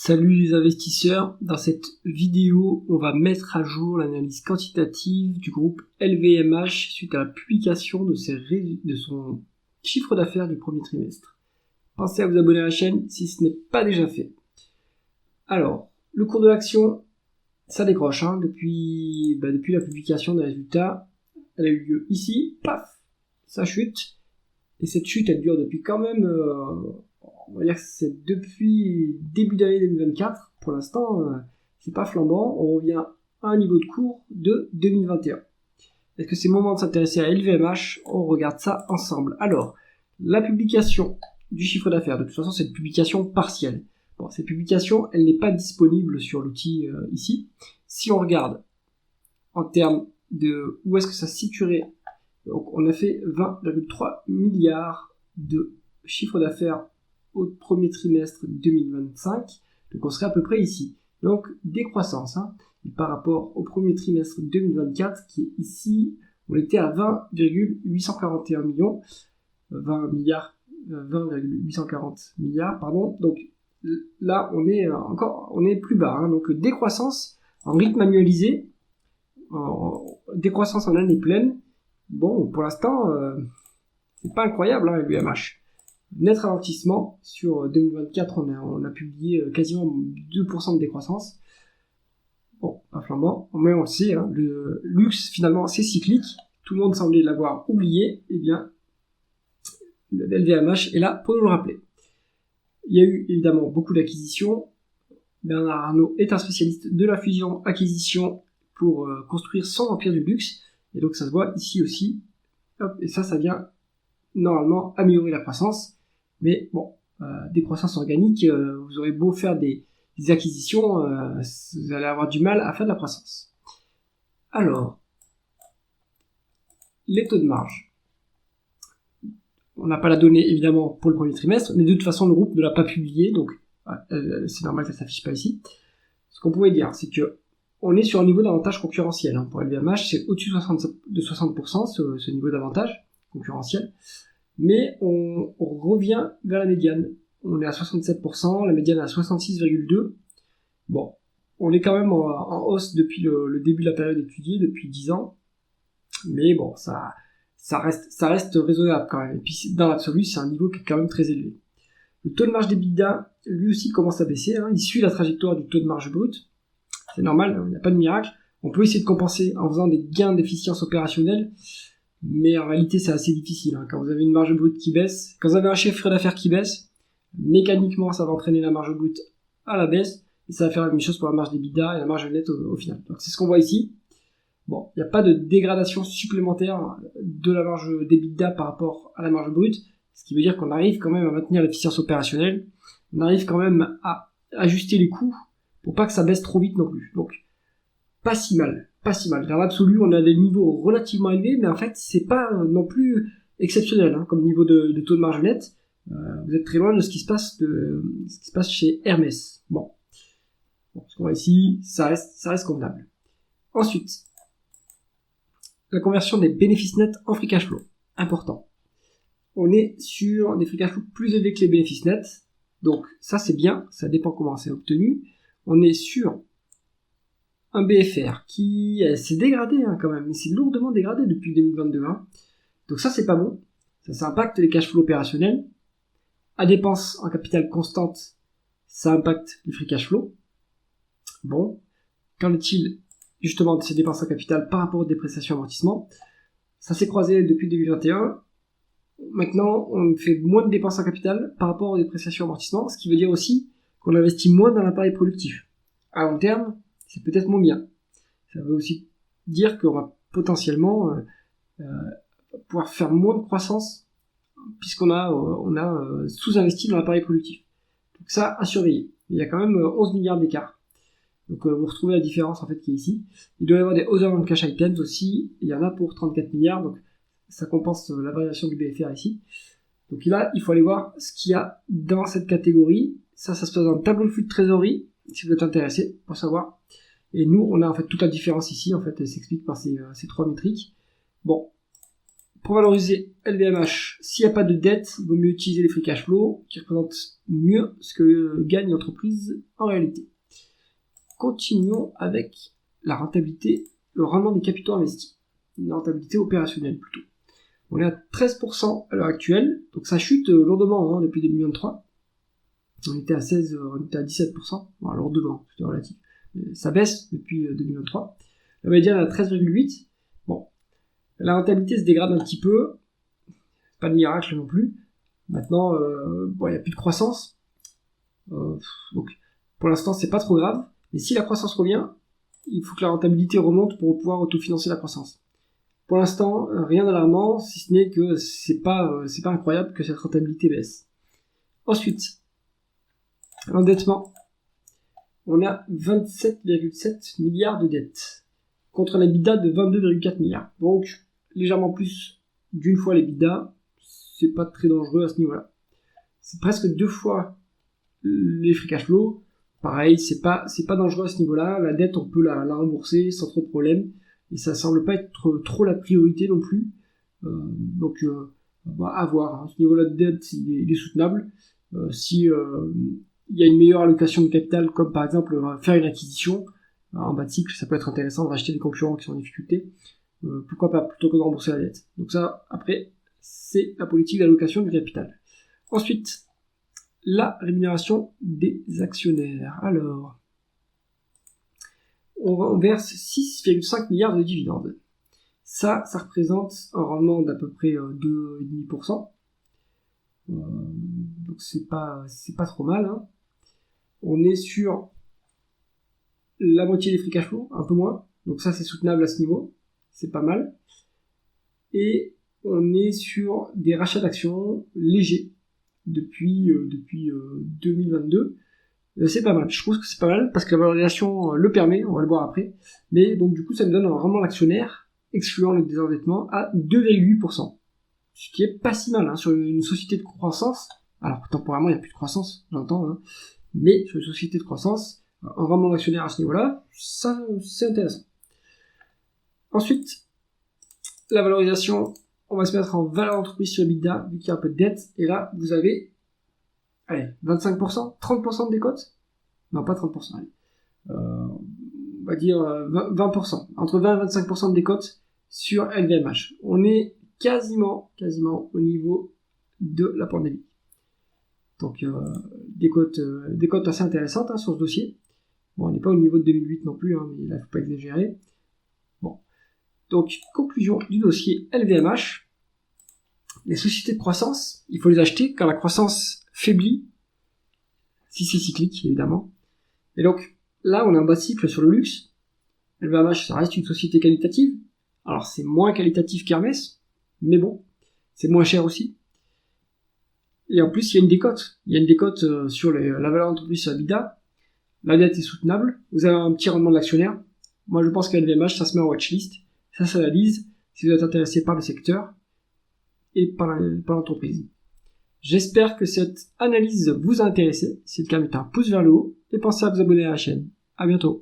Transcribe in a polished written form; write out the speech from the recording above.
Salut les investisseurs, dans cette vidéo on va mettre à jour l'analyse quantitative du groupe LVMH suite à la publication de son chiffre d'affaires du premier trimestre. Pensez à vous abonner à la chaîne si ce n'est pas déjà fait. Alors, le cours de l'action, ça décroche depuis la publication des résultats. Elle a eu lieu ici, paf, ça chute. Et cette chute elle dure depuis quand même... on va dire que c'est depuis début d'année 2024. Pour l'instant, c'est pas flambant. On revient à un niveau de cours de 2021. Est-ce que c'est le moment de s'intéresser à LVMH? On regarde ça ensemble. Alors, la publication du chiffre d'affaires, de toute façon, c'est une publication partielle. Bon, cette publication, elle n'est pas disponible sur l'outil ici. Si on regarde en termes de où est-ce que ça se situerait, donc on a fait 20,3 milliards de chiffre d'affaires au premier trimestre 2025, donc on serait à peu près ici. Donc décroissance, par rapport au premier trimestre 2024 qui est ici, on était à 20,841 millions, 20,840 milliards, pardon. Donc là on est plus bas, donc décroissance en rythme annualisé, décroissance en année pleine. Bon, pour l'instant, c'est pas incroyable, LVMH. Net ralentissement sur 2024, on a publié quasiment 2% de décroissance. Bon, pas flambant, mais on le sait, le luxe finalement c'est cyclique, tout le monde semblait l'avoir oublié, et bien le LVMH est là pour nous le rappeler. Il y a eu évidemment beaucoup d'acquisitions. Bernard Arnault est un spécialiste de la fusion-acquisition pour construire son empire du luxe, et donc ça se voit ici aussi. Hop, et ça vient normalement améliorer la croissance. Mais bon, des croissances organiques, vous aurez beau faire des acquisitions, vous allez avoir du mal à faire de la croissance. Alors, les taux de marge. On n'a pas la donnée évidemment pour le premier trimestre, mais de toute façon le groupe ne l'a pas publié, donc c'est normal que ça ne s'affiche pas ici. Ce qu'on pouvait dire, c'est que on est sur un niveau d'avantage concurrentiel. Pour LVMH, c'est au-dessus de 60% ce niveau d'avantage concurrentiel. Mais on revient vers la médiane. On est à 67%, la médiane est à 66,2%. Bon, on est quand même en hausse depuis le début de la période étudiée, depuis 10 ans. Mais bon, ça reste raisonnable quand même. Et puis dans l'absolu, c'est un niveau qui est quand même très élevé. Le taux de marge d'EBITDA, lui aussi, commence à baisser. Il suit la trajectoire du taux de marge brut. C'est normal, il n'y a pas de miracle. On peut essayer de compenser en faisant des gains d'efficience opérationnelle. Mais en réalité, c'est assez difficile. Quand vous avez une marge brute qui baisse, quand vous avez un chiffre d'affaires qui baisse, mécaniquement, ça va entraîner la marge brute à la baisse, et ça va faire la même chose pour la marge d'EBITDA et la marge nette au final. Donc c'est ce qu'on voit ici. Bon, il n'y a pas de dégradation supplémentaire de la marge d'EBITDA par rapport à la marge brute, ce qui veut dire qu'on arrive quand même à maintenir l'efficience opérationnelle, on arrive quand même à ajuster les coûts pour pas que ça baisse trop vite non plus. Donc, pas si mal. Dans l'absolu, on a des niveaux relativement élevés, mais en fait, c'est pas non plus exceptionnel comme niveau de taux de marge net. Vous êtes très loin de ce qui se passe chez Hermès. Bon, ce qu'on voit ici, ça reste convenable. Ensuite, la conversion des bénéfices nets en free cash flow. Important. On est sur des free cash flow plus élevés que les bénéfices nets. Donc, ça c'est bien, ça dépend comment c'est obtenu. On est sur un BFR qui s'est dégradé quand même, mais c'est lourdement dégradé depuis 2022. Donc ça c'est pas bon, ça impacte les cash flows opérationnels. À dépenses en capital constante, ça impacte les free cash flow. Bon, qu'en est-il justement de ces dépenses en capital par rapport aux dépréciations amortissements? Ça s'est croisé depuis 2021. Maintenant, on fait moins de dépenses en capital par rapport aux dépréciations amortissements, ce qui veut dire aussi qu'on investit moins dans l'appareil productif. À long terme, c'est peut-être moins bien. Ça veut aussi dire qu'on va potentiellement pouvoir faire moins de croissance puisqu'on a sous-investi dans l'appareil productif. Donc ça, à surveiller. Il y a quand même 11 milliards d'écart. Donc vous retrouvez la différence en fait qui est ici. Il doit y avoir des other non-cash items aussi. Il y en a pour 34 milliards, donc ça compense la variation du BFR ici. Donc là, il faut aller voir ce qu'il y a dans cette catégorie. Ça se passe dans le tableau de flux de trésorerie, si vous êtes intéressé pour savoir. Et nous, on a en fait toute la différence ici, en fait, elle s'explique par ces trois métriques. Bon, pour valoriser LVMH, s'il n'y a pas de dette, il vaut mieux utiliser les free cash flow qui représentent mieux ce que gagne l'entreprise en réalité. Continuons avec la rentabilité, le rendement des capitaux investis. Une rentabilité opérationnelle plutôt. On est à 13% à l'heure actuelle, donc ça chute lourdement depuis 2023. On était à 16, on était à 17%, bon, lourdement, c'est relatif. Ça baisse depuis 2023. La médiane est à 13,8. Bon, la rentabilité se dégrade un petit peu, pas de miracle non plus. Maintenant, il n'y a plus de croissance, donc pour l'instant c'est pas trop grave. Mais si la croissance revient, il faut que la rentabilité remonte pour pouvoir autofinancer la croissance. Pour l'instant, rien d'alarmant, si ce n'est que c'est pas incroyable que cette rentabilité baisse. Ensuite, l'endettement. On a 27,7 milliards de dettes contre l'EBITDA de 22,4 milliards. Donc, légèrement plus d'une fois l'EBITDA, c'est pas très dangereux à ce niveau-là. C'est presque 2 fois les free cash flow. Pareil, c'est pas dangereux à ce niveau-là. La dette, on peut la rembourser sans trop de problème. Et ça semble pas être trop la priorité non plus. Donc, à voir. Ce niveau-là de dette, il est soutenable. Si il y a une meilleure allocation de capital, comme par exemple faire une acquisition en bas de cycle, ça peut être intéressant de racheter des concurrents qui sont en difficulté. Pourquoi pas, plutôt que de rembourser la dette. Donc ça, après, c'est la politique d'allocation du capital. Ensuite, la rémunération des actionnaires. Alors, on verse 6,5 milliards de dividendes. Ça représente un rendement d'à peu près 2,5%. Donc c'est pas trop mal. On est sur la moitié des free cash flow, un peu moins. Donc ça c'est soutenable à ce niveau. C'est pas mal. Et on est sur des rachats d'actions légers depuis 2022. C'est pas mal. Je trouve que c'est pas mal parce que la valorisation le permet, on va le voir après. Mais donc du coup ça me donne un rendement d'actionnaire, excluant le désendettement, à 2,8%. Ce qui est pas si mal sur une société de croissance. Alors temporairement il n'y a plus de croissance, j'entends, mais sur une société de croissance, un rendement d'actionnaire à ce niveau-là, ça c'est intéressant. Ensuite, la valorisation, on va se mettre en valeur d'entreprise sur EBITDA, vu qu'il y a un peu de dette, et là vous avez 25%, 30% de décote. Non, pas 30%, allez. On va dire 20%, entre 20 et 25% de décote sur LVMH. On est quasiment au niveau de la pandémie. Donc décote assez intéressante sur ce dossier. Bon, on n'est pas au niveau de 2008 non plus, mais là, il ne faut pas exagérer. Bon. Donc, conclusion du dossier LVMH. Les sociétés de croissance, il faut les acheter quand la croissance faiblit, si c'est cyclique, évidemment. Et donc, là, on a un bas cycle sur le luxe. LVMH, ça reste une société qualitative. Alors, c'est moins qualitatif qu'Hermès, mais bon, c'est moins cher aussi. Et en plus, il y a une décote. Il y a une décote sur la valeur d'entreprise sur EBITDA. La dette est soutenable. Vous avez un petit rendement de l'actionnaire. Moi, je pense qu'à LVMH, ça se met en watchlist. Ça s'analyse si vous êtes intéressé par le secteur et par l'entreprise. J'espère que cette analyse vous a intéressé. Si c'est le cas, mettez un pouce vers le haut et pensez à vous abonner à la chaîne. À bientôt.